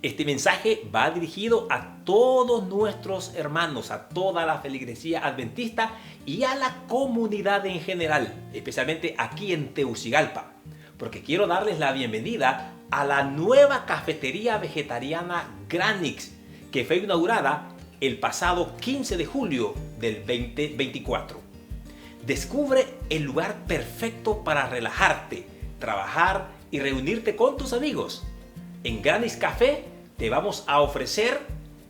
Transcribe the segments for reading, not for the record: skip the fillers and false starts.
Este mensaje va dirigido a todos nuestros hermanos, a toda la feligresía adventista y a la comunidad en general, especialmente aquí en Tegucigalpa, porque quiero darles la bienvenida a la nueva cafetería vegetariana Granix, que fue inaugurada el pasado 15 de julio del 2024. Descubre el lugar perfecto para relajarte, trabajar y reunirte con tus amigos. En Granix Café te vamos a ofrecer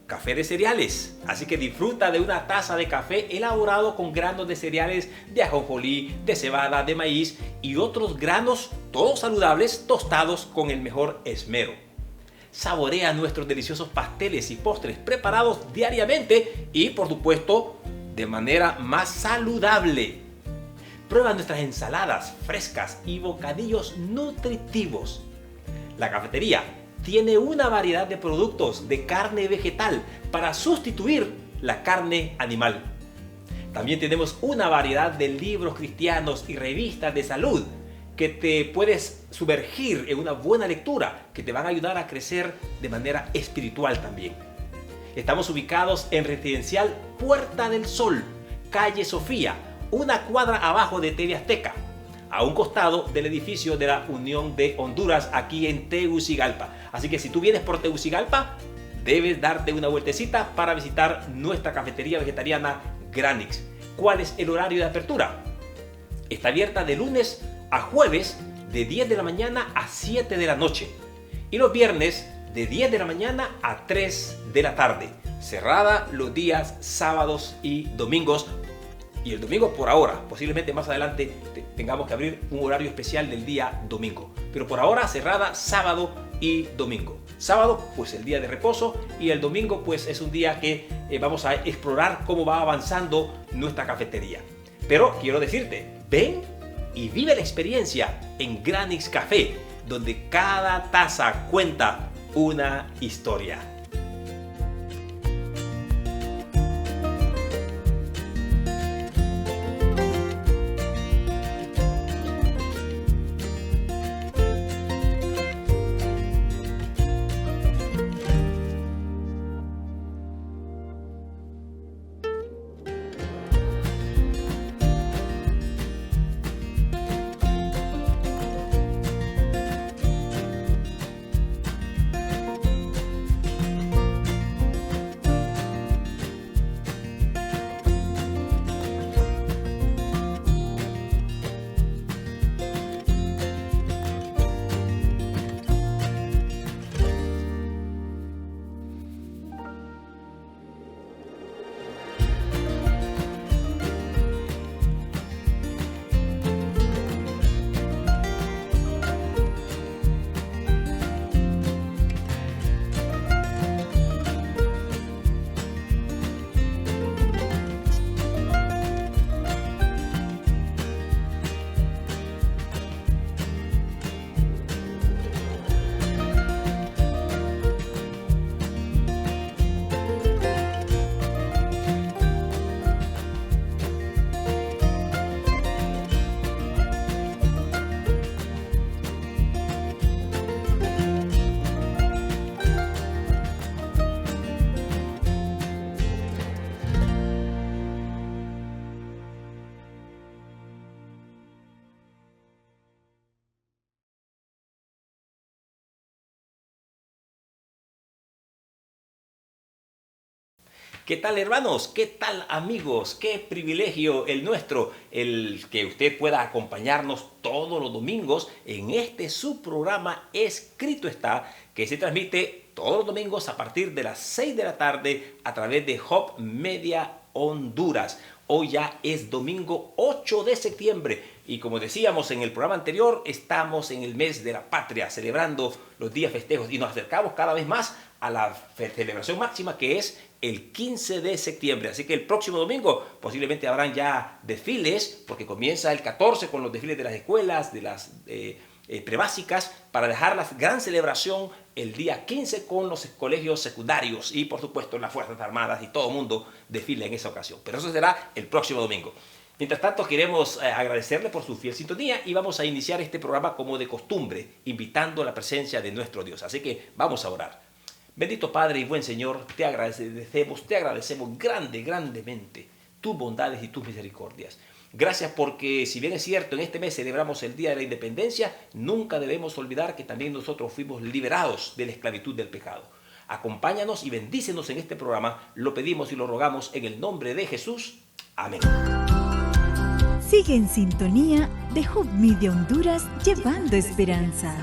café de cereales, así que disfruta de una taza de café elaborado con granos de cereales de ajonjolí, de cebada, de maíz y otros granos, todos saludables, tostados con el mejor esmero. Saborea nuestros deliciosos pasteles y postres preparados diariamente y, por supuesto, de manera más saludable. Prueba nuestras ensaladas frescas y bocadillos nutritivos. La cafetería tiene una variedad de productos de carne vegetal para sustituir la carne animal. También tenemos una variedad de libros cristianos y revistas de salud que te puedes sumergir en una buena lectura que te van a ayudar a crecer de manera espiritual también. Estamos ubicados en Residencial Puerta del Sol, calle Sofía, una cuadra abajo de TV Azteca, a un costado del edificio de la Unión de Honduras aquí en Tegucigalpa. Así que si tú vienes por Tegucigalpa, debes darte una vueltecita para visitar nuestra cafetería vegetariana Granix. ¿Cuál es el horario de apertura? Está abierta de lunes a jueves de 10 de la mañana a 7 de la noche y los viernes de 10 de la mañana a 3 de la tarde. Cerrada los días sábados y domingos. Y el domingo por ahora, posiblemente más adelante tengamos que abrir un horario especial del día domingo. Pero por ahora cerrada sábado y domingo. Sábado pues el día de reposo y el domingo pues es un día que vamos a explorar cómo va avanzando nuestra cafetería. Pero quiero decirte, ven y vive la experiencia en Granix Café, donde cada taza cuenta una historia. ¿Qué tal, hermanos? ¿Qué tal, amigos? Qué privilegio el nuestro, el que usted pueda acompañarnos todos los domingos en este su programa Escrito Está, que se transmite todos los domingos a partir de las 6 de la tarde a través de Hub Media Honduras. Hoy ya es domingo 8 de septiembre y como decíamos en el programa anterior, estamos en el mes de la patria, celebrando los días festejos y nos acercamos cada vez más a la celebración máxima que es el 15 de septiembre. Así que el próximo domingo posiblemente habrán ya desfiles, porque comienza el 14 con los desfiles de las escuelas, de las prebásicas, para dejar la gran celebración el día 15 con los colegios secundarios y por supuesto las Fuerzas Armadas y todo el mundo desfila en esa ocasión. Pero eso será el próximo domingo. Mientras tanto, queremos agradecerle por su fiel sintonía y vamos a iniciar este programa como de costumbre, invitando a la presencia de nuestro Dios. Así que vamos a orar. Bendito Padre y buen Señor, te agradecemos grandemente tus bondades y tus misericordias. Gracias porque, si bien es cierto, en este mes celebramos el Día de la Independencia, nunca debemos olvidar que también nosotros fuimos liberados de la esclavitud del pecado. Acompáñanos y bendícenos en este programa, lo pedimos y lo rogamos en el nombre de Jesús. Amén. Sigue en sintonía de Hope Media Honduras, llevando esperanza.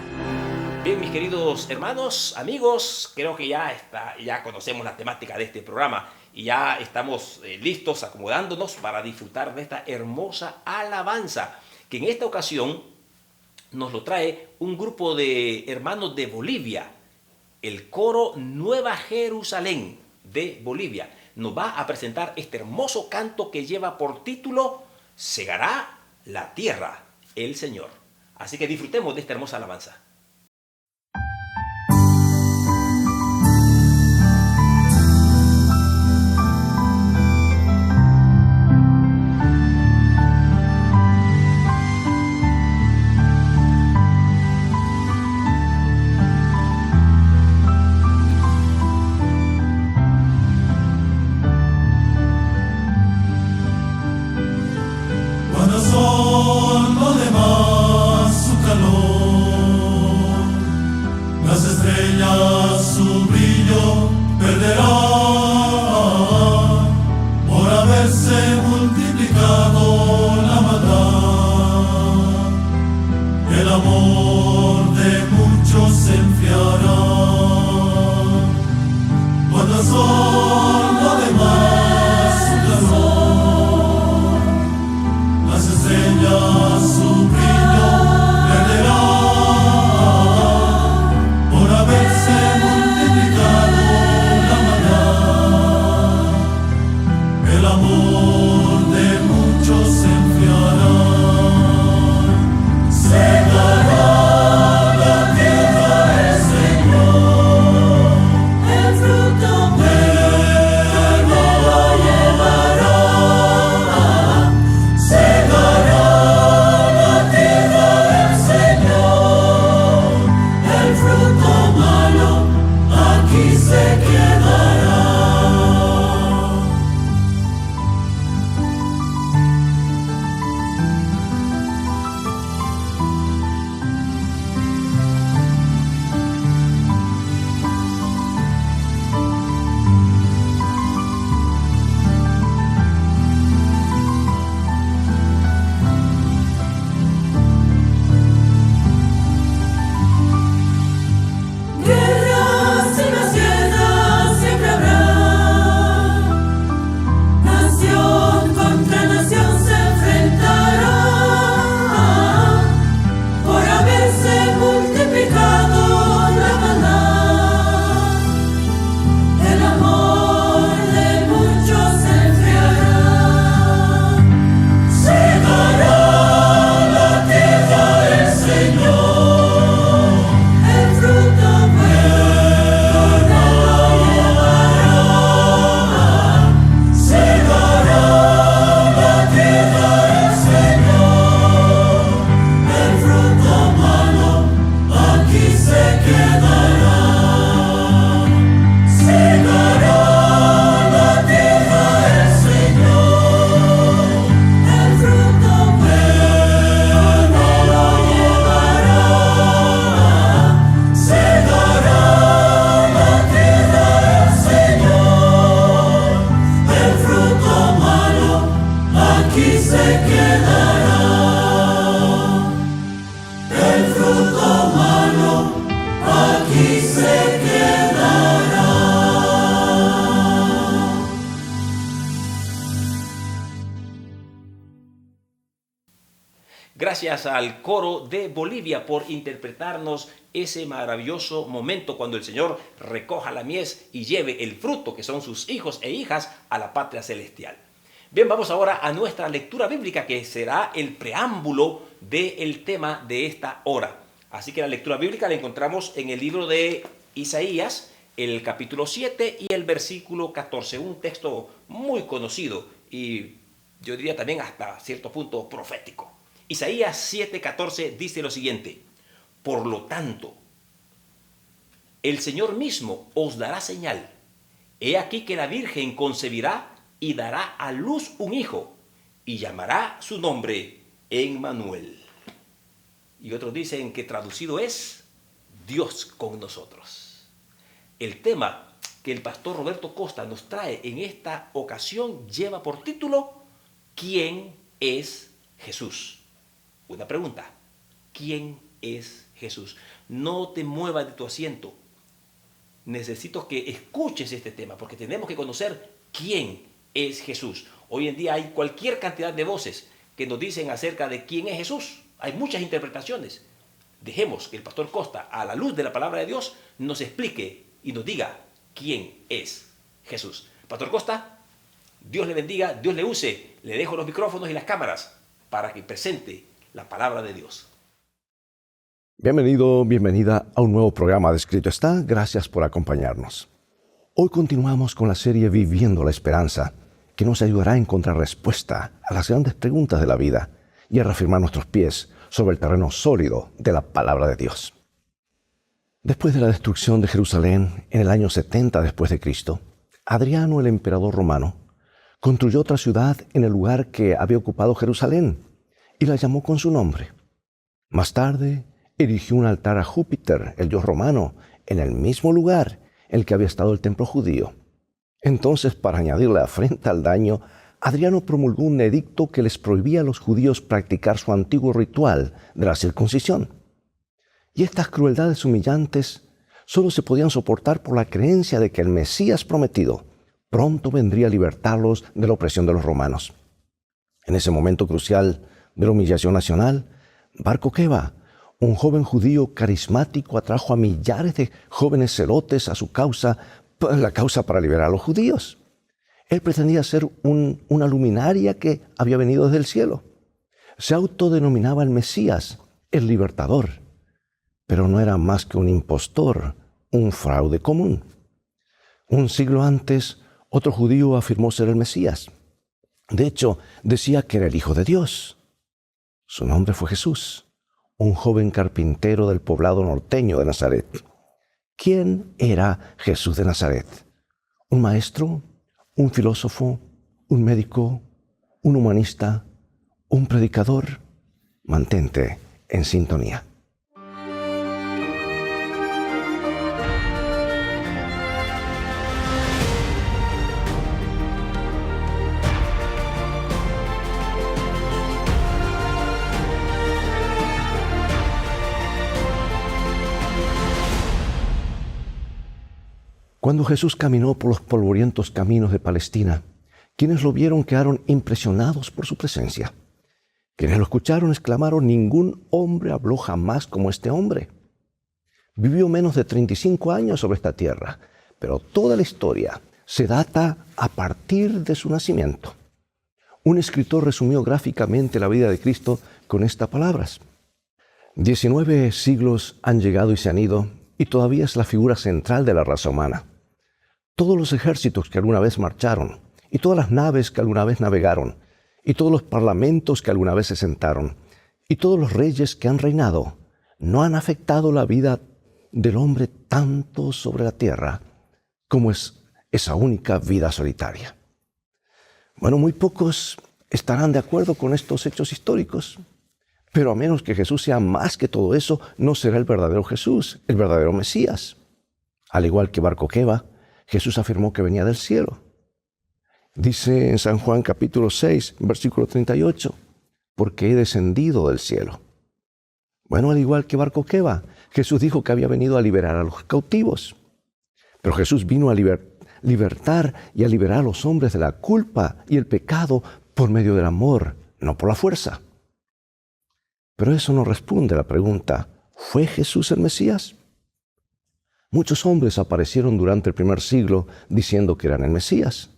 Bien, mis queridos hermanos, amigos, creo que ya conocemos la temática de este programa y ya estamos listos, acomodándonos para disfrutar de esta hermosa alabanza, que en esta ocasión nos lo trae un grupo de hermanos de Bolivia, el coro Nueva Jerusalén de Bolivia. Nos va a presentar este hermoso canto que lleva por título Segará la tierra el Señor. Así que disfrutemos de esta hermosa alabanza. Gracias al coro de Bolivia por interpretarnos ese maravilloso momento cuando el Señor recoja la mies y lleve el fruto, que son sus hijos e hijas, a la patria celestial. Bien, vamos ahora a nuestra lectura bíblica, que será el preámbulo del tema de esta hora. Así que la lectura bíblica la encontramos en el libro de Isaías, el capítulo 7 y el versículo 14, un texto muy conocido y yo diría también hasta cierto punto profético. Isaías 7:14 dice lo siguiente: por lo tanto, el Señor mismo os dará señal. He aquí que la Virgen concebirá y dará a luz un hijo, y llamará su nombre Emmanuel. Y otros dicen que traducido es Dios con nosotros. El tema que el pastor Roberto Costa nos trae en esta ocasión lleva por título ¿Quién es Jesús? Una pregunta. ¿Quién es Jesús? No te muevas de tu asiento. Necesito que escuches este tema porque tenemos que conocer quién es Jesús. Hoy en día hay cualquier cantidad de voces que nos dicen acerca de quién es Jesús. Hay muchas interpretaciones. Dejemos que el pastor Costa, a la luz de la palabra de Dios, nos explique y nos diga quién es Jesús. Pastor Costa, Dios le bendiga, Dios le use. Le dejo los micrófonos y las cámaras para que presente la palabra de Dios. Bienvenido, bienvenida a un nuevo programa de Escrito Está. Gracias por acompañarnos. Hoy continuamos con la serie Viviendo la Esperanza, que nos ayudará a encontrar respuesta a las grandes preguntas de la vida y a reafirmar nuestros pies sobre el terreno sólido de la palabra de Dios. Después de la destrucción de Jerusalén en el año 70 después de Cristo, Adriano, el emperador romano, construyó otra ciudad en el lugar que había ocupado Jerusalén y la llamó con su nombre. Más tarde, erigió un altar a Júpiter, el dios romano, en el mismo lugar en el que había estado el templo judío. Entonces, para añadirle afrenta al daño, Adriano promulgó un edicto que les prohibía a los judíos practicar su antiguo ritual de la circuncisión. Y estas crueldades humillantes solo se podían soportar por la creencia de que el Mesías prometido pronto vendría a libertarlos de la opresión de los romanos. En ese momento crucial de la humillación nacional, Bar Kokhba, un joven judío carismático, atrajo a millares de jóvenes celotes a su causa, la causa para liberar a los judíos. Él pretendía ser una luminaria que había venido desde el cielo. Se autodenominaba el Mesías, el libertador, pero no era más que un impostor, un fraude común. Un siglo antes, otro judío afirmó ser el Mesías. De hecho, decía que era el Hijo de Dios. Su nombre fue Jesús, un joven carpintero del poblado norteño de Nazaret. ¿Quién era Jesús de Nazaret? ¿Un maestro? ¿Un filósofo? ¿Un médico? ¿Un humanista? ¿Un predicador? Mantente en sintonía. Cuando Jesús caminó por los polvorientos caminos de Palestina, quienes lo vieron quedaron impresionados por su presencia. Quienes lo escucharon exclamaron: «Ningún hombre habló jamás como este hombre». Vivió menos de 35 años sobre esta tierra, pero toda la historia se data a partir de su nacimiento. Un escritor resumió gráficamente la vida de Cristo con estas palabras: 19 siglos han llegado y se han ido, y todavía es la figura central de la raza humana. Todos los ejércitos que alguna vez marcharon, y todas las naves que alguna vez navegaron, y todos los parlamentos que alguna vez se sentaron, y todos los reyes que han reinado, no han afectado la vida del hombre tanto sobre la tierra como es esa única vida solitaria. Bueno, muy pocos estarán de acuerdo con estos hechos históricos, pero a menos que Jesús sea más que todo eso, no será el verdadero Jesús, el verdadero Mesías. Al igual que Bar Kokhba, Jesús afirmó que venía del cielo. Dice en San Juan capítulo 6, versículo 38, «Porque he descendido del cielo». Bueno, al igual que Bar Kokhba, Jesús dijo que había venido a liberar a los cautivos. Pero Jesús vino a libertar y a liberar a los hombres de la culpa y el pecado por medio del amor, no por la fuerza. Pero eso no responde a la pregunta: ¿fue Jesús el Mesías? Muchos hombres aparecieron durante el primer siglo diciendo que eran el Mesías.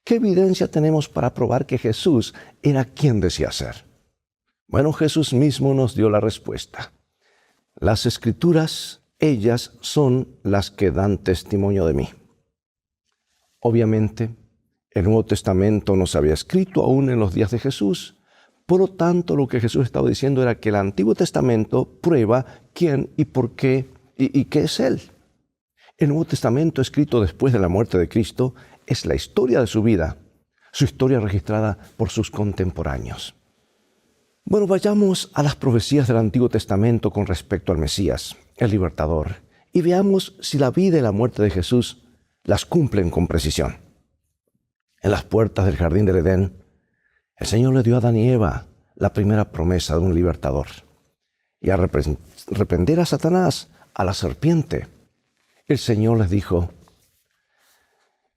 ¿Qué evidencia tenemos para probar que Jesús era quien decía ser? Bueno, Jesús mismo nos dio la respuesta. Las Escrituras, ellas son las que dan testimonio de mí. Obviamente, el Nuevo Testamento no se había escrito aún en los días de Jesús. Por lo tanto, lo que Jesús estaba diciendo era que el Antiguo Testamento prueba quién y por qué y qué es Él. El Nuevo Testamento, escrito después de la muerte de Cristo, es la historia de su vida, su historia registrada por sus contemporáneos. Bueno, vayamos a las profecías del Antiguo Testamento con respecto al Mesías, el Libertador, y veamos si la vida y la muerte de Jesús las cumplen con precisión. En las puertas del jardín del Edén, el Señor le dio a Adán y Eva la primera promesa de un libertador. Y al reprender a Satanás, a la serpiente, el Señor les dijo: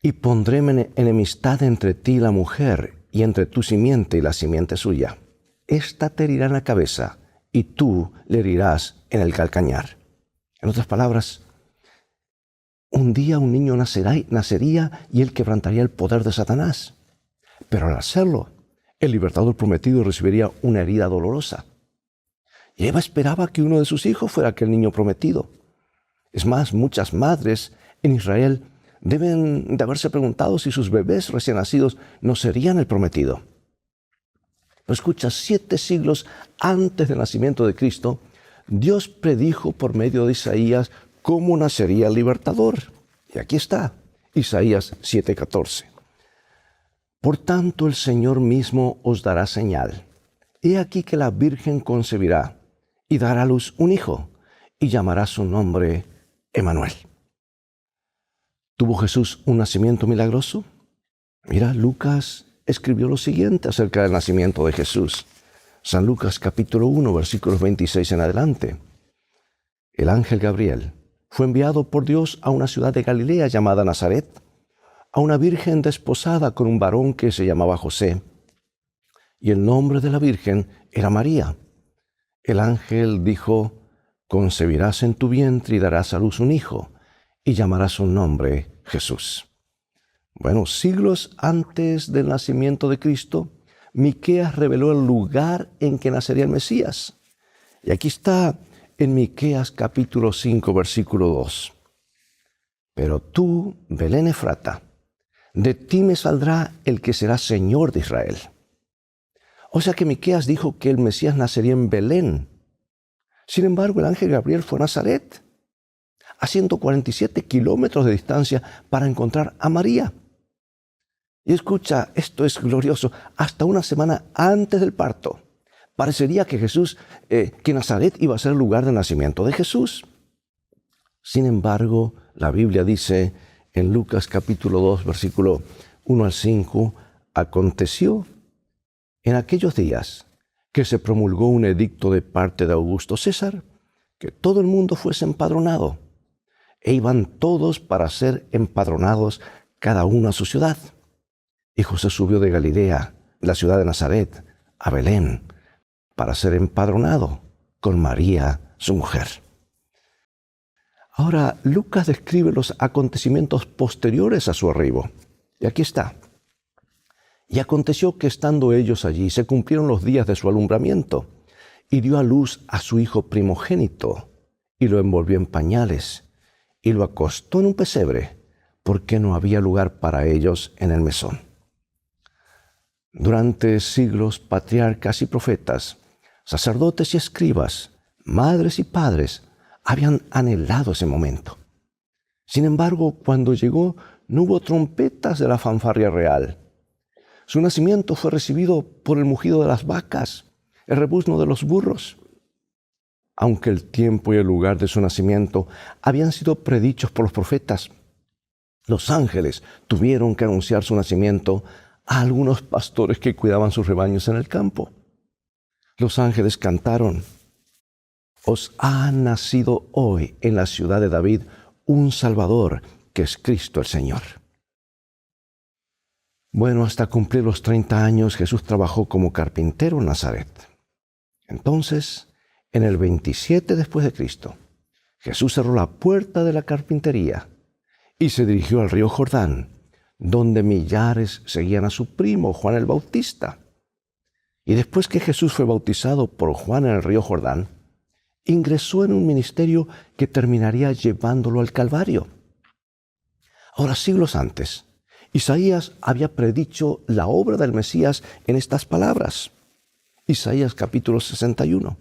y pondré enemistad entre ti y la mujer, y entre tu simiente y la simiente suya. Ésta te herirá en la cabeza, y tú le herirás en el calcañar. En otras palabras, un día un niño nacería y él quebrantaría el poder de Satanás. Pero al hacerlo, el libertador prometido recibiría una herida dolorosa. Y Eva esperaba que uno de sus hijos fuera aquel niño prometido. Es más, muchas madres en Israel deben de haberse preguntado si sus bebés recién nacidos no serían el prometido. Pero escucha, 7 siglos antes del nacimiento de Cristo, Dios predijo por medio de Isaías cómo nacería el libertador. Y aquí está, Isaías 7:14. Por tanto, el Señor mismo os dará señal. He aquí que la Virgen concebirá y dará a luz un hijo, y llamará su nombre Emmanuel. ¿Tuvo Jesús un nacimiento milagroso? Mira, Lucas escribió lo siguiente acerca del nacimiento de Jesús. San Lucas capítulo 1, versículos 26 en adelante. El ángel Gabriel fue enviado por Dios a una ciudad de Galilea llamada Nazaret, a una virgen desposada con un varón que se llamaba José, y el nombre de la virgen era María. El ángel dijo: concebirás en tu vientre y darás a luz un hijo, y llamarás su nombre Jesús. Bueno, siglos antes del nacimiento de Cristo, Miqueas reveló el lugar en que nacería el Mesías. Y aquí está en Miqueas capítulo 5, versículo 2. Pero tú, Belén Efrata, de ti me saldrá el que será Señor de Israel. O sea que Miqueas dijo que el Mesías nacería en Belén. Sin embargo, el ángel Gabriel fue a Nazaret, a 147 kilómetros de distancia, para encontrar a María. Y escucha, esto es glorioso, hasta una semana antes del parto. Parecería que que Nazaret iba a ser el lugar de nacimiento de Jesús. Sin embargo, la Biblia dice en Lucas capítulo 2, versículo 1 al 5, aconteció en aquellos días que se promulgó un edicto de parte de Augusto César, que todo el mundo fuese empadronado, e iban todos para ser empadronados, cada uno a su ciudad. Y José subió de Galilea, la ciudad de Nazaret, a Belén, para ser empadronado con María, su mujer. Ahora, Lucas describe los acontecimientos posteriores a su arribo. Y aquí está. Y aconteció que estando ellos allí, se cumplieron los días de su alumbramiento, y dio a luz a su hijo primogénito, y lo envolvió en pañales, y lo acostó en un pesebre, porque no había lugar para ellos en el mesón. Durante siglos, patriarcas y profetas, sacerdotes y escribas, madres y padres, habían anhelado ese momento. Sin embargo, cuando llegó, no hubo trompetas de la fanfarria real. Su nacimiento fue recibido por el mugido de las vacas, el rebuzno de los burros. Aunque el tiempo y el lugar de su nacimiento habían sido predichos por los profetas, los ángeles tuvieron que anunciar su nacimiento a algunos pastores que cuidaban sus rebaños en el campo. Los ángeles cantaron: os ha nacido hoy en la ciudad de David un Salvador, que es Cristo el Señor. Bueno, hasta cumplir los 30 años, Jesús trabajó como carpintero en Nazaret. Entonces, en el 27 después de Cristo, Jesús cerró la puerta de la carpintería y se dirigió al río Jordán, donde millares seguían a su primo Juan el Bautista. Y después que Jesús fue bautizado por Juan en el río Jordán, ingresó en un ministerio que terminaría llevándolo al Calvario. Ahora, siglos antes, Isaías había predicho la obra del Mesías en estas palabras. Isaías capítulo 61.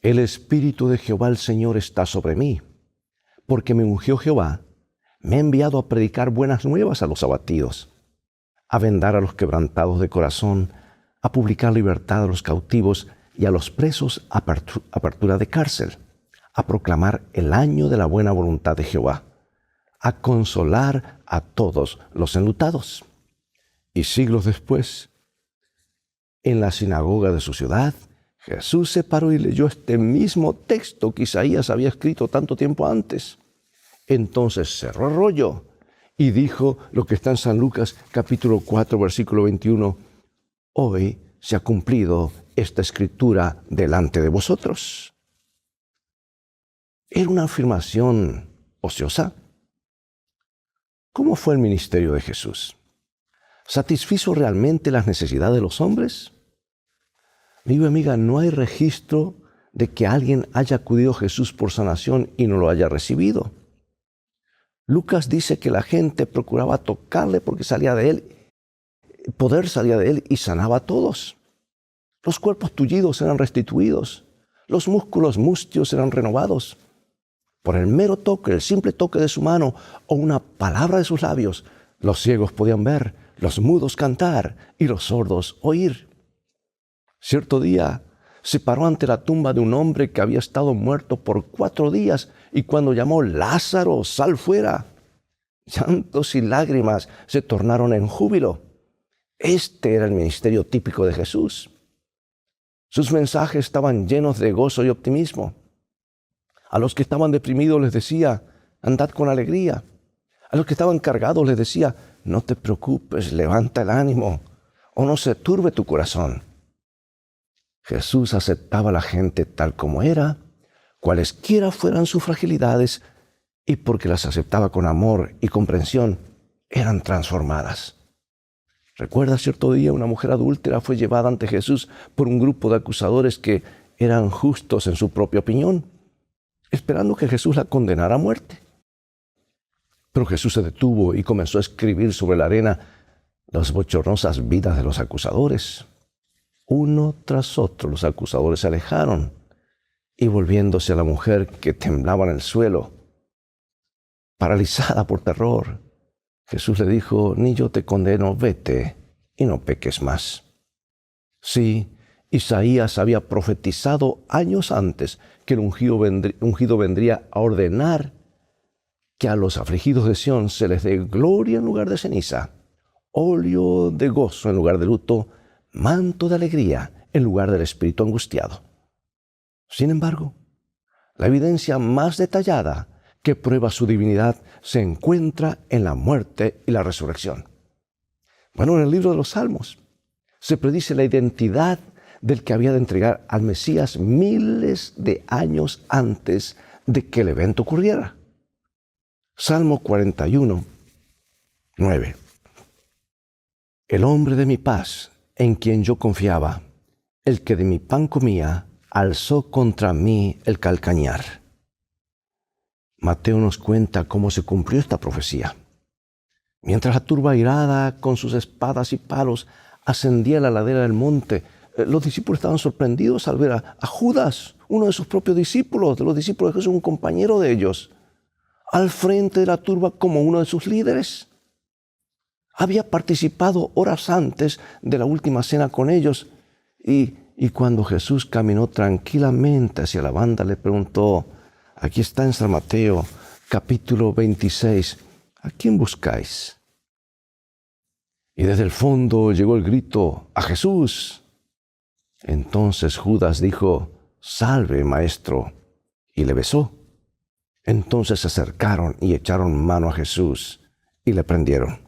El Espíritu de Jehová el Señor está sobre mí, porque me ungió Jehová, me ha enviado a predicar buenas nuevas a los abatidos, a vendar a los quebrantados de corazón, a publicar libertad a los cautivos y a los presos apertura de cárcel, a proclamar el año de la buena voluntad de Jehová, a consolar a todos los enlutados. Y siglos después, en la sinagoga de su ciudad, Jesús se paró y leyó este mismo texto que Isaías había escrito tanto tiempo antes. Entonces cerró el rollo y dijo lo que está en San Lucas capítulo 4, versículo 21. Hoy se ha cumplido esta escritura delante de vosotros. ¿Era una afirmación ociosa? ¿Cómo fue el ministerio de Jesús? ¿Satisfizo realmente las necesidades de los hombres? Amigo y amiga, no hay registro de que alguien haya acudido a Jesús por sanación y no lo haya recibido. Lucas dice que la gente procuraba tocarle porque salía de él, poder salía de él y sanaba a todos. Los cuerpos tullidos eran restituidos, los músculos mustios eran renovados. Por el mero toque, el simple toque de su mano o una palabra de sus labios, los ciegos podían ver, los mudos cantar y los sordos oír. Cierto día se paró ante la tumba de un hombre que había estado muerto por 4 días y cuando llamó Lázaro, sal fuera, llantos y lágrimas se tornaron en júbilo. Este era el ministerio típico de Jesús. Sus mensajes estaban llenos de gozo y optimismo. A los que estaban deprimidos les decía, andad con alegría. A los que estaban cargados les decía, no te preocupes, levanta el ánimo, o no se turbe tu corazón. Jesús aceptaba a la gente tal como era, cualesquiera fueran sus fragilidades, y porque las aceptaba con amor y comprensión, eran transformadas. Recuerda, cierto día una mujer adúltera fue llevada ante Jesús por un grupo de acusadores que eran justos en su propia opinión, esperando que Jesús la condenara a muerte. Pero Jesús se detuvo y comenzó a escribir sobre la arena las bochornosas vidas de los acusadores. Uno tras otro los acusadores se alejaron y volviéndose a la mujer que temblaba en el suelo, paralizada por terror, Jesús le dijo, ni yo te condeno, vete y no peques más. Sí, Isaías había profetizado años antes que el ungido vendría a ordenar que a los afligidos de Sión se les dé gloria en lugar de ceniza, óleo de gozo en lugar de luto, manto de alegría en lugar del espíritu angustiado. Sin embargo, la evidencia más detallada que prueba su divinidad se encuentra en la muerte y la resurrección. Bueno, en el libro de los Salmos se predice la identidad del que había de entregar al Mesías miles de años antes de que el evento ocurriera. Salmo 41, 9. El hombre de mi paz, en quien yo confiaba, el que de mi pan comía, alzó contra mí el calcañar. Mateo nos cuenta cómo se cumplió esta profecía. Mientras la turba airada, con sus espadas y palos, ascendía la ladera del monte, los discípulos estaban sorprendidos al ver a Judas, uno de sus propios discípulos, de los discípulos de Jesús, un compañero de ellos, al frente de la turba como uno de sus líderes. Había participado horas antes de la última cena con ellos y cuando Jesús caminó tranquilamente hacia la banda le preguntó, aquí está en San Mateo capítulo 26, ¿a quién buscáis? Y desde el fondo llegó el grito, ¡a Jesús! Entonces Judas dijo, salve, maestro, y le besó. Entonces se acercaron y echaron mano a Jesús y le prendieron.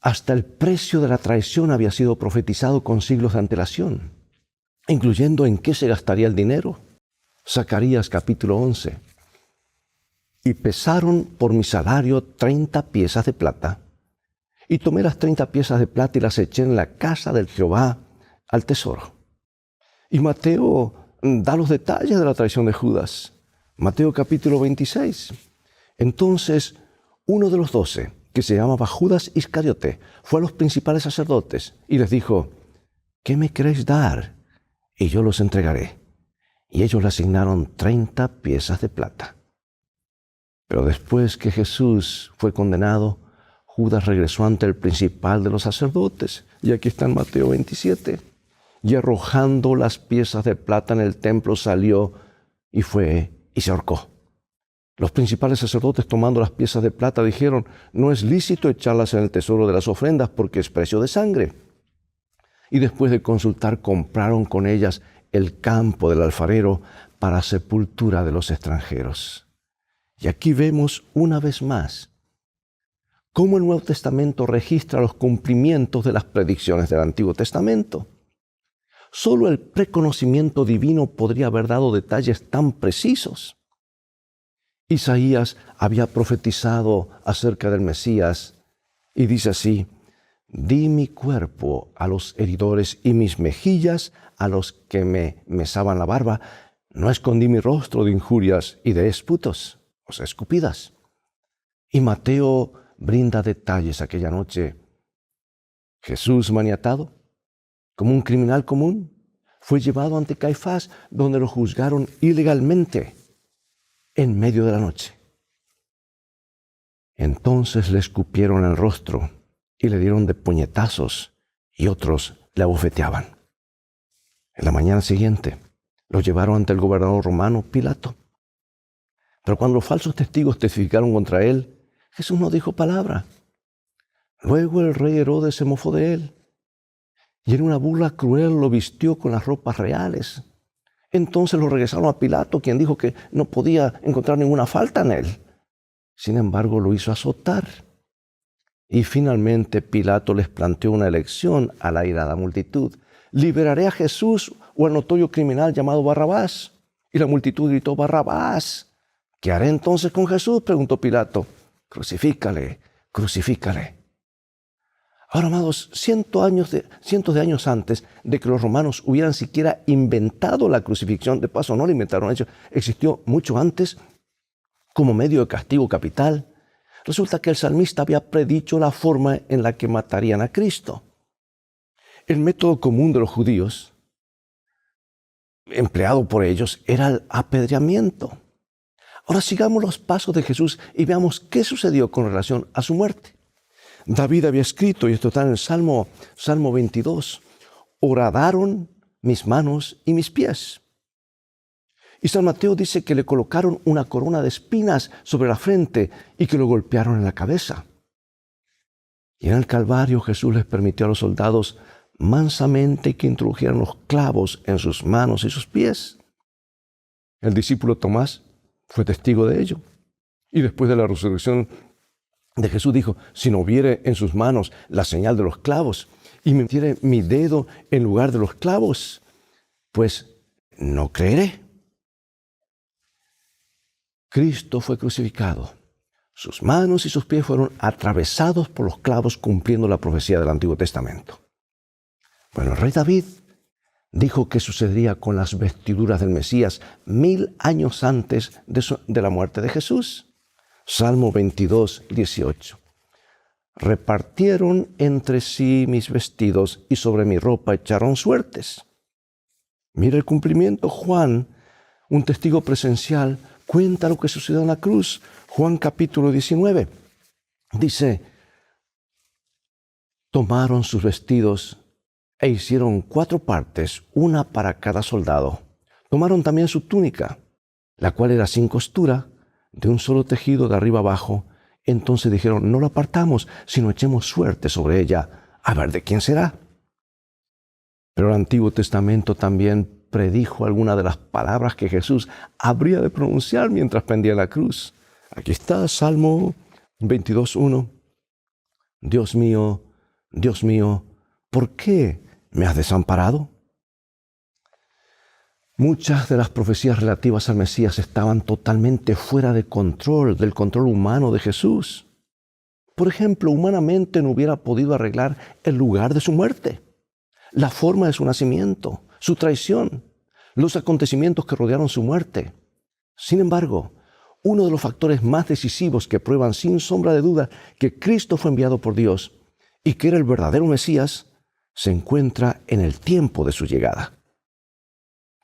Hasta el precio de la traición había sido profetizado con siglos de antelación, incluyendo en qué se gastaría el dinero. Zacarías capítulo 11. Y pesaron por mi salario 30 piezas de plata. Y tomé las 30 piezas de plata y las eché en la casa del Jehová al tesoro. Y Mateo da los detalles de la traición de Judas. Mateo capítulo 26. Entonces, uno de los 12, que se llamaba Judas Iscariote, fue a los principales sacerdotes y les dijo, ¿qué me queréis dar? Y yo los entregaré. y ellos le asignaron 30 piezas de plata. Pero después que Jesús fue condenado, Judas regresó ante el principal de los sacerdotes, y aquí está en Mateo 27, y arrojando las piezas de plata en el templo salió y fue y se ahorcó. Los principales sacerdotes, tomando las piezas de plata, dijeron: no es lícito echarlas en el tesoro de las ofrendas porque es precio de sangre. Y después de consultar, compraron con ellas el campo del alfarero para sepultura de los extranjeros. Y aquí vemos una vez más cómo el Nuevo Testamento registra los cumplimientos de las predicciones del Antiguo Testamento. Solo el preconocimiento divino podría haber dado detalles tan precisos. Isaías había profetizado acerca del Mesías y dice así: di mi cuerpo a los heridores y mis mejillas a los que me mesaban la barba. No escondí mi rostro de injurias y de esputos, o sea, escupidas. Y Mateo brinda detalles aquella noche. Jesús, maniatado como un criminal común, fue llevado ante Caifás, donde lo juzgaron ilegalmente en medio de la noche. Entonces le escupieron el rostro y le dieron de puñetazos, y otros le abofeteaban. En la mañana siguiente lo llevaron ante el gobernador romano Pilato. Pero cuando los falsos testigos testificaron contra él, Jesús no dijo palabra. Luego el rey Herodes se mofó de él, y en una burla cruel lo vistió con las ropas reales. Entonces lo regresaron a Pilato, quien dijo que no podía encontrar ninguna falta en él. Sin embargo, lo hizo azotar. Y finalmente Pilato les planteó una elección a la airada multitud: ¿liberaré a Jesús o al notorio criminal llamado Barrabás? Y la multitud gritó: Barrabás. ¿Qué haré entonces con Jesús?, preguntó Pilato. Crucifícale, crucifícale. Ahora, amados, cientos de años antes de que los romanos hubieran siquiera inventado la crucifixión, de paso no la inventaron ellos, existió mucho antes como medio de castigo capital. Resulta que el salmista había predicho la forma en la que matarían a Cristo. El método común de los judíos, empleado por ellos, era el apedreamiento. Ahora sigamos los pasos de Jesús y veamos qué sucedió con relación a su muerte. David había escrito, y esto está en el Salmo 22, horadaron mis manos y mis pies. Y San Mateo dice que le colocaron una corona de espinas sobre la frente y que lo golpearon en la cabeza. Y en el Calvario Jesús les permitió a los soldados mansamente que introdujeran los clavos en sus manos y sus pies. El discípulo Tomás fue testigo de ello. Y después de la resurrección de Jesús dijo: si no viere en sus manos la señal de los clavos y me metiere mi dedo en lugar de los clavos, pues no creeré. Cristo fue crucificado. Sus manos y sus pies fueron atravesados por los clavos, cumpliendo la profecía del Antiguo Testamento. Bueno, el rey David dijo que sucedería con las vestiduras del Mesías 1000 años antes de la muerte de Jesús. Salmo 22, 18. Repartieron entre sí mis vestidos y sobre mi ropa echaron suertes. Mira el cumplimiento. Juan, un testigo presencial, cuenta lo que sucedió en la cruz. Juan capítulo 19. Dice: tomaron sus vestidos e hicieron 4 partes, una para cada soldado. Tomaron también su túnica, la cual era sin costura, de un solo tejido de arriba abajo. Entonces dijeron: no la partamos, sino echemos suerte sobre ella, a ver de quién será. Pero el Antiguo Testamento también predijo algunas de las palabras que Jesús habría de pronunciar mientras pendía en la cruz. Aquí está Salmo 22:1. Dios mío, ¿por qué me has desamparado? Muchas de las profecías relativas al Mesías estaban totalmente fuera de control, del control humano de Jesús. Por ejemplo, humanamente no hubiera podido arreglar el lugar de su muerte, la forma de su nacimiento, su traición, los acontecimientos que rodearon su muerte. Sin embargo, uno de los factores más decisivos que prueban sin sombra de duda que Cristo fue enviado por Dios y que era el verdadero Mesías, se encuentra en el tiempo de su llegada.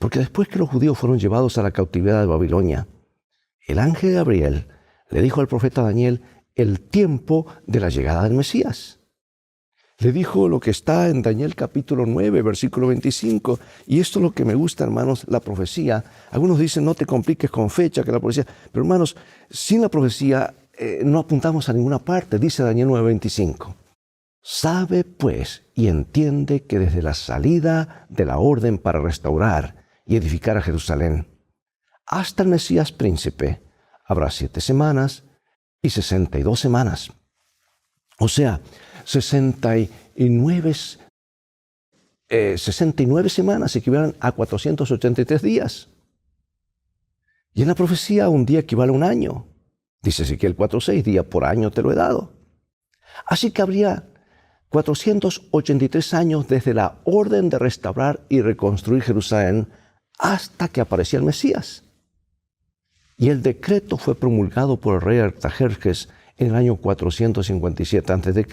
Porque después que los judíos fueron llevados a la cautividad de Babilonia, el ángel Gabriel le dijo al profeta Daniel el tiempo de la llegada del Mesías. Le dijo lo que está en Daniel capítulo 9, versículo 25. Y esto es lo que me gusta, hermanos, la profecía. Algunos dicen, no te compliques con fecha, que la profecía. Pero hermanos, sin la profecía no apuntamos a ninguna parte. Dice Daniel 9, 25. Sabe pues y entiende que desde la salida de la orden para restaurar y edificar a Jerusalén hasta el Mesías príncipe habrá 7 semanas y 62 semanas. O sea, 69 semanas equivalen a 483 días. Y en la profecía un día equivale a un año. Dice Ezequiel 4:6, día por año te lo he dado. Así que habría 483 años desde la orden de restaurar y reconstruir Jerusalén hasta que aparecía el Mesías. Y el decreto fue promulgado por el rey Artajerjes en el año 457 a.C.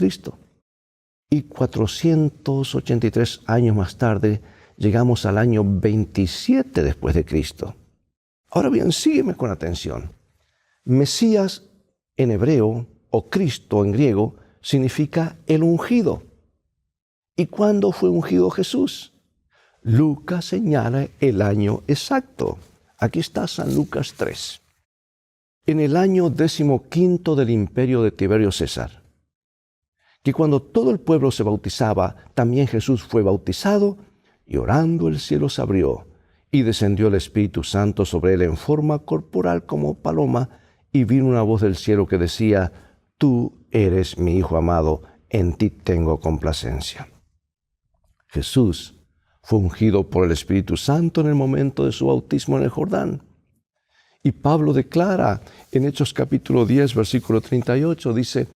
Y 483 años más tarde llegamos al año 27 después de Cristo. Ahora bien, sígueme con atención. Mesías en hebreo o Cristo en griego significa el ungido. ¿Y cuándo fue ungido Jesús? Lucas señala el año exacto. Aquí está San Lucas 3. En el año 15 del imperio de Tiberio César, que cuando todo el pueblo se bautizaba, también Jesús fue bautizado, y orando el cielo se abrió, y descendió el Espíritu Santo sobre él en forma corporal como paloma, y vino una voz del cielo que decía, Tú eres mi Hijo amado, en ti tengo complacencia. Jesús fue ungido por el Espíritu Santo en el momento de su bautismo en el Jordán. Y Pablo declara en Hechos capítulo 10, versículo 38, dice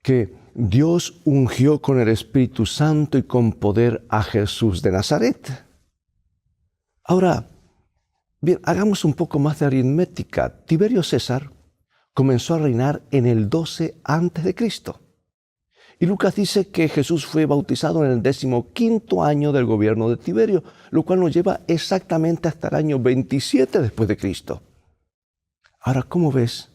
que Dios ungió con el Espíritu Santo y con poder a Jesús de Nazaret. Ahora, bien, hagamos un poco más de aritmética. Tiberio César comenzó a reinar en el 12 a.C. Y Lucas dice que Jesús fue bautizado en el 15º año del gobierno de Tiberio, lo cual nos lleva exactamente hasta el año 27 después de Cristo. Ahora, ¿cómo ves?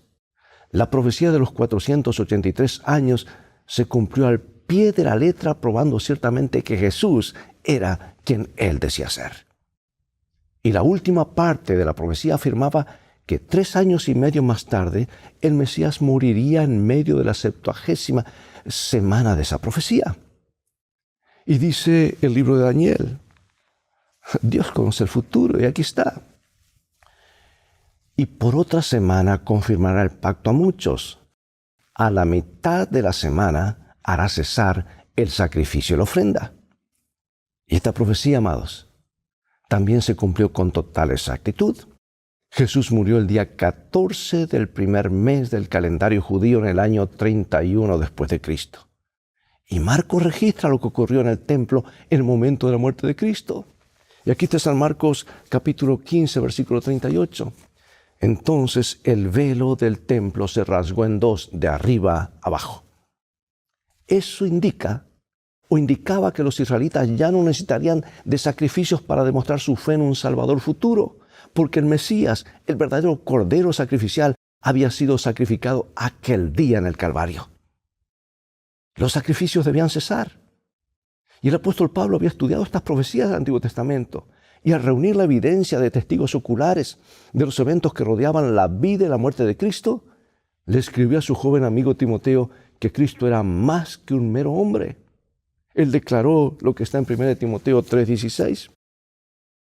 La profecía de los 483 años se cumplió al pie de la letra, probando ciertamente que Jesús era quien él decía ser. Y la última parte de la profecía afirmaba que 3 años y medio más tarde, el Mesías moriría en medio de la 70ª semana de esa profecía. Y dice el libro de Daniel, Dios conoce el futuro, y aquí está. Y por otra semana confirmará el pacto a muchos. A la mitad de la semana hará cesar el sacrificio y la ofrenda. Y esta profecía, amados, también se cumplió con total exactitud. Jesús murió el día 14 del primer mes del calendario judío en el año 31 después de Cristo. Y Marcos registra lo que ocurrió en el templo en el momento de la muerte de Cristo. Y aquí está San Marcos capítulo 15, versículo 38. Entonces el velo del templo se rasgó en 2, de arriba abajo. Eso indicaba que los israelitas ya no necesitarían de sacrificios para demostrar su fe en un Salvador futuro, porque el Mesías, el verdadero Cordero sacrificial, había sido sacrificado aquel día en el Calvario. Los sacrificios debían cesar. Y el apóstol Pablo había estudiado estas profecías del Antiguo Testamento, y al reunir la evidencia de testigos oculares de los eventos que rodeaban la vida y la muerte de Cristo, le escribió a su joven amigo Timoteo que Cristo era más que un mero hombre. Él declaró lo que está en 1 Timoteo 3:16.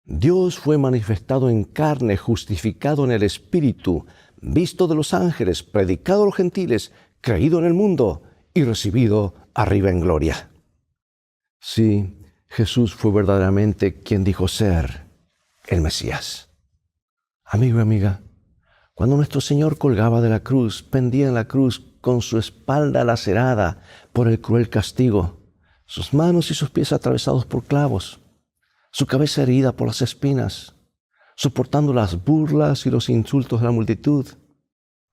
Dios fue manifestado en carne, justificado en el Espíritu, visto de los ángeles, predicado a los gentiles, creído en el mundo y recibido arriba en gloria. Sí, Jesús fue verdaderamente quien dijo ser el Mesías. Amigo y amiga, cuando nuestro Señor colgaba de la cruz, pendía en la cruz con su espalda lacerada por el cruel castigo, sus manos y sus pies atravesados por clavos, su cabeza herida por las espinas, soportando las burlas y los insultos de la multitud,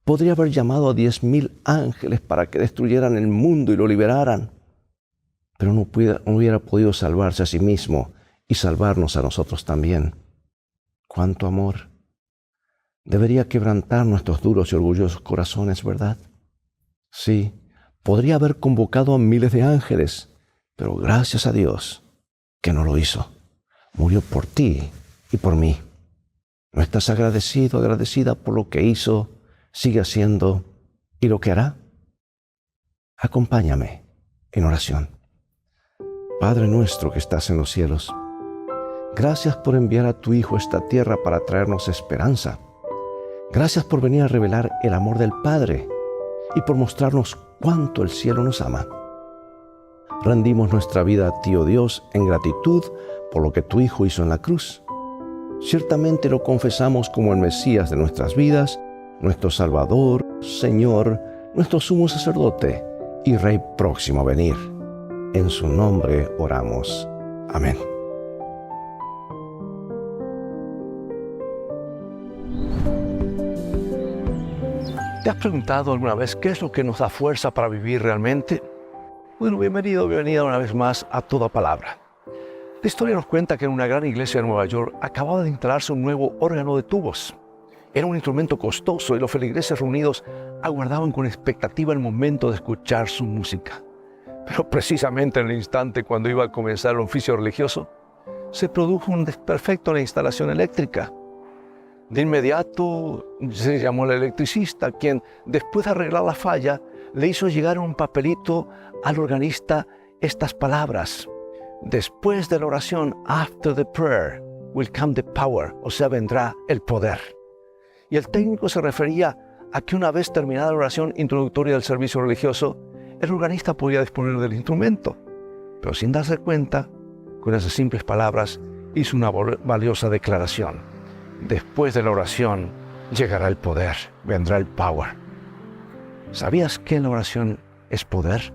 podría haber llamado a 10,000 ángeles para que destruyeran el mundo y lo liberaran, pero no hubiera podido salvarse a sí mismo y salvarnos a nosotros también. Cuánto amor. Debería quebrantar nuestros duros y orgullosos corazones, ¿verdad? Sí, podría haber convocado a miles de ángeles, pero gracias a Dios que no lo hizo. Murió por ti y por mí. ¿No estás agradecido, agradecida por lo que hizo, sigue haciendo y lo que hará? Acompáñame en oración. Padre nuestro que estás en los cielos, gracias por enviar a tu Hijo a esta tierra para traernos esperanza. Gracias por venir a revelar el amor del Padre y por mostrarnos cuánto el cielo nos ama. Rendimos nuestra vida a ti, oh Dios, en gratitud por lo que tu Hijo hizo en la cruz. Ciertamente lo confesamos como el Mesías de nuestras vidas, nuestro Salvador, Señor, nuestro sumo sacerdote y Rey próximo a venir. En su nombre oramos. Amén. ¿Te has preguntado alguna vez qué es lo que nos da fuerza para vivir realmente? Bueno, bienvenida una vez más a Toda Palabra. La historia nos cuenta que en una gran iglesia de Nueva York acababa de instalarse un nuevo órgano de tubos. Era un instrumento costoso y los feligreses reunidos aguardaban con expectativa el momento de escuchar su música. Pero precisamente en el instante cuando iba a comenzar el oficio religioso, se produjo un desperfecto en la instalación eléctrica. De inmediato se llamó al electricista, quien, después de arreglar la falla, le hizo llegar un papelito al organista estas palabras: después de la oración, after the prayer, will come the power, o sea, vendrá el poder. Y el técnico se refería a que una vez terminada la oración introductoria del servicio religioso, el organista podía disponer del instrumento. Pero sin darse cuenta, con esas simples palabras, hizo una valiosa declaración: después de la oración llegará el poder, vendrá el power. ¿Sabías que la oración es poder?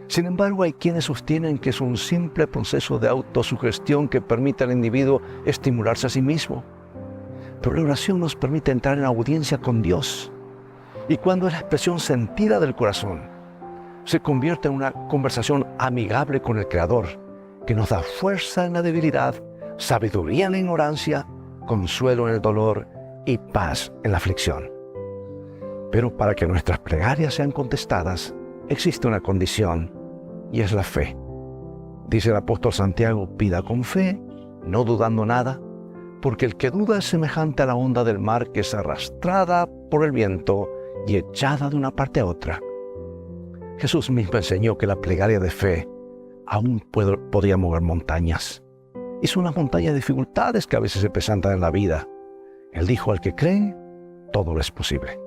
Sin embargo, hay quienes sostienen que es un simple proceso de autosugestión que permite al individuo estimularse a sí mismo. Pero la oración nos permite entrar en audiencia con Dios. Y cuando es la expresión sentida del corazón, se convierte en una conversación amigable con el Creador, que nos da fuerza en la debilidad, sabiduría en la ignorancia, consuelo en el dolor y paz en la aflicción. Pero para que nuestras plegarias sean contestadas, existe una condición, y es la fe. Dice el apóstol Santiago: pida con fe, no dudando nada, porque el que duda es semejante a la onda del mar que es arrastrada por el viento y echada de una parte a otra. Jesús mismo enseñó que la plegaria de fe aún podía mover montañas. Y son las montañas de dificultades que a veces se presentan en la vida. Él dijo: al que cree, todo es posible.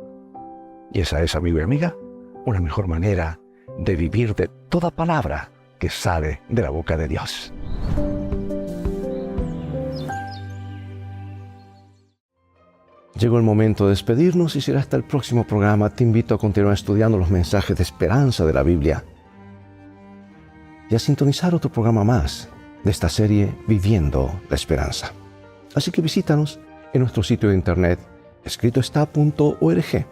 Y esa es, amigo y amiga, una mejor manera de vivir de toda palabra que sale de la boca de Dios. Llegó el momento de despedirnos y será hasta el próximo programa. Te invito a continuar estudiando los mensajes de esperanza de la Biblia y a sintonizar otro programa más de esta serie Viviendo la Esperanza. Así que visítanos en nuestro sitio de internet escritoestá.org,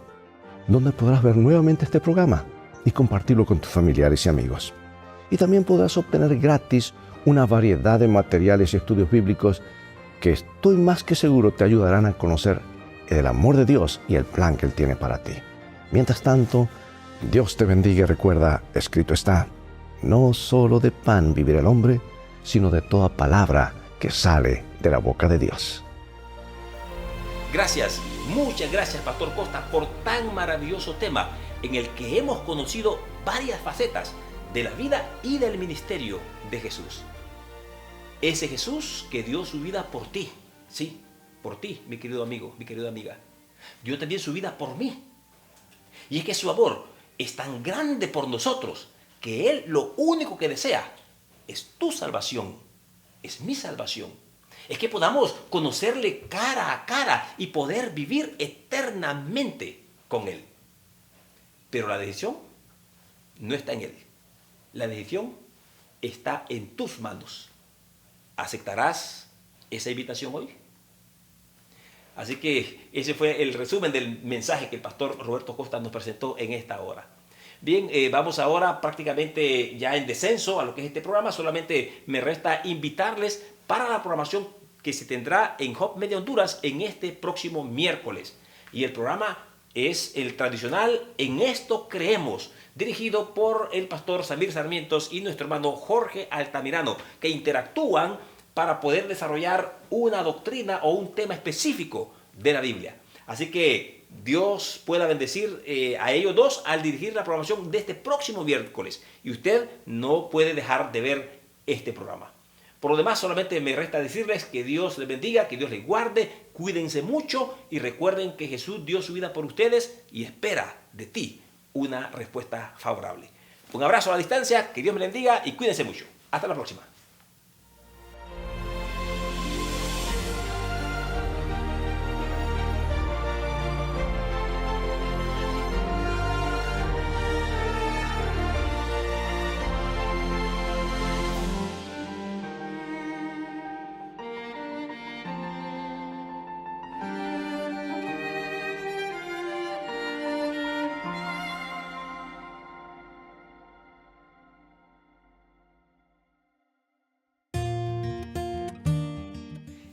donde podrás ver nuevamente este programa y compartirlo con tus familiares y amigos. Y también podrás obtener gratis una variedad de materiales y estudios bíblicos que estoy más que seguro te ayudarán a conocer el amor de Dios y el plan que Él tiene para ti. Mientras tanto, Dios te bendiga y recuerda, escrito está: no solo de pan vivirá el hombre, sino de toda palabra que sale de la boca de Dios. Gracias, muchas gracias, Pastor Costa, por tan maravilloso tema en el que hemos conocido varias facetas de la vida y del ministerio de Jesús. Ese Jesús que dio su vida por ti, sí, por ti, mi querido amigo, mi querida amiga. Dio también su vida por mí. Y es que su amor es tan grande por nosotros que Él lo único que desea es tu salvación, es mi salvación. Es que podamos conocerle cara a cara y poder vivir eternamente con Él. Pero la decisión no está en Él. La decisión está en tus manos. ¿Aceptarás esa invitación hoy? Así que ese fue el resumen del mensaje que el pastor Roberto Costa nos presentó en esta hora. Bien, vamos ahora prácticamente ya en descenso a lo que es este programa. Solamente me resta invitarles para la programación que se tendrá en Hub Media Honduras en este próximo miércoles. Y el programa es el tradicional En Esto Creemos, dirigido por el pastor Samir Sarmientos y nuestro hermano Jorge Altamirano, que interactúan para poder desarrollar una doctrina o un tema específico de la Biblia. Así que Dios pueda bendecir a ellos dos al dirigir la programación de este próximo miércoles. Y usted no puede dejar de ver este programa. Por lo demás, solamente me resta decirles que Dios les bendiga, que Dios les guarde, cuídense mucho y recuerden que Jesús dio su vida por ustedes y espera de ti una respuesta favorable. Un abrazo a la distancia, que Dios me bendiga y cuídense mucho. Hasta la próxima.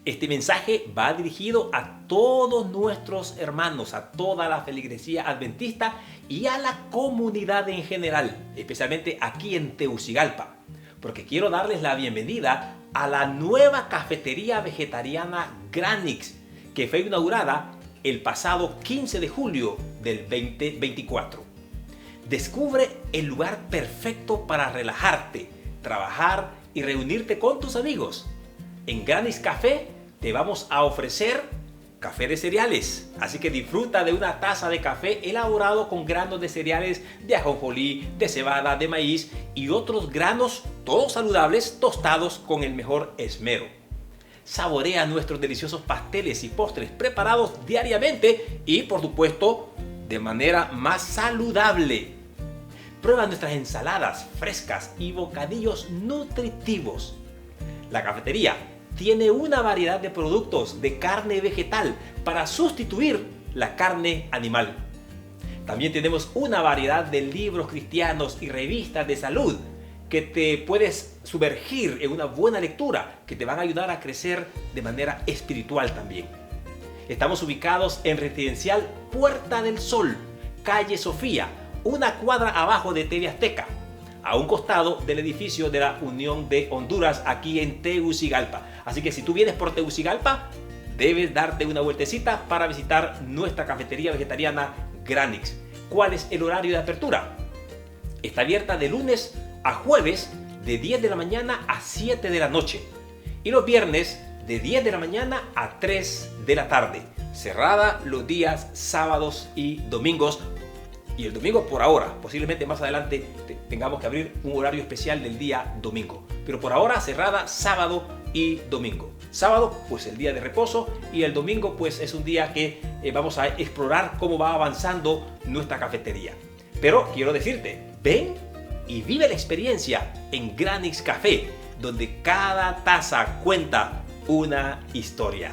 Este mensaje va dirigido a todos nuestros hermanos, a toda la feligresía adventista y a la comunidad en general, especialmente aquí en Tegucigalpa, porque quiero darles la bienvenida a la nueva cafetería vegetariana Granix, que fue inaugurada el pasado 15 de julio del 2024. Descubre el lugar perfecto para relajarte, trabajar y reunirte con tus amigos. En Granix Café te vamos a ofrecer café de cereales, así que disfruta de una taza de café elaborado con granos de cereales de ajonjolí, de cebada, de maíz y otros granos, todos saludables, tostados con el mejor esmero. Saborea nuestros deliciosos pasteles y postres preparados diariamente y, por supuesto, de manera más saludable. Prueba nuestras ensaladas frescas y bocadillos nutritivos. La cafetería tiene una variedad de productos de carne vegetal para sustituir la carne animal. También tenemos una variedad de libros cristianos y revistas de salud que te puedes sumergir en una buena lectura que te van a ayudar a crecer de manera espiritual también. Estamos ubicados en Residencial Puerta del Sol, calle Sofía, una cuadra abajo de TV Azteca, a un costado del edificio de la Unión de Honduras aquí en Tegucigalpa. Así que si tú vienes por Tegucigalpa, debes darte una vueltecita para visitar nuestra cafetería vegetariana Granix. ¿Cuál es el horario de apertura? Está abierta de lunes a jueves de 10 de la mañana a 7 de la noche y los viernes de 10 de la mañana a 3 de la tarde. Cerrada los días sábados y domingos. Y el domingo por ahora, posiblemente más adelante tengamos que abrir un horario especial del día domingo. Pero por ahora cerrada sábado y domingo. Sábado pues el día de reposo y el domingo pues es un día que vamos a explorar cómo va avanzando nuestra cafetería. Pero quiero decirte, ven y vive la experiencia en Granix Café, donde cada taza cuenta una historia.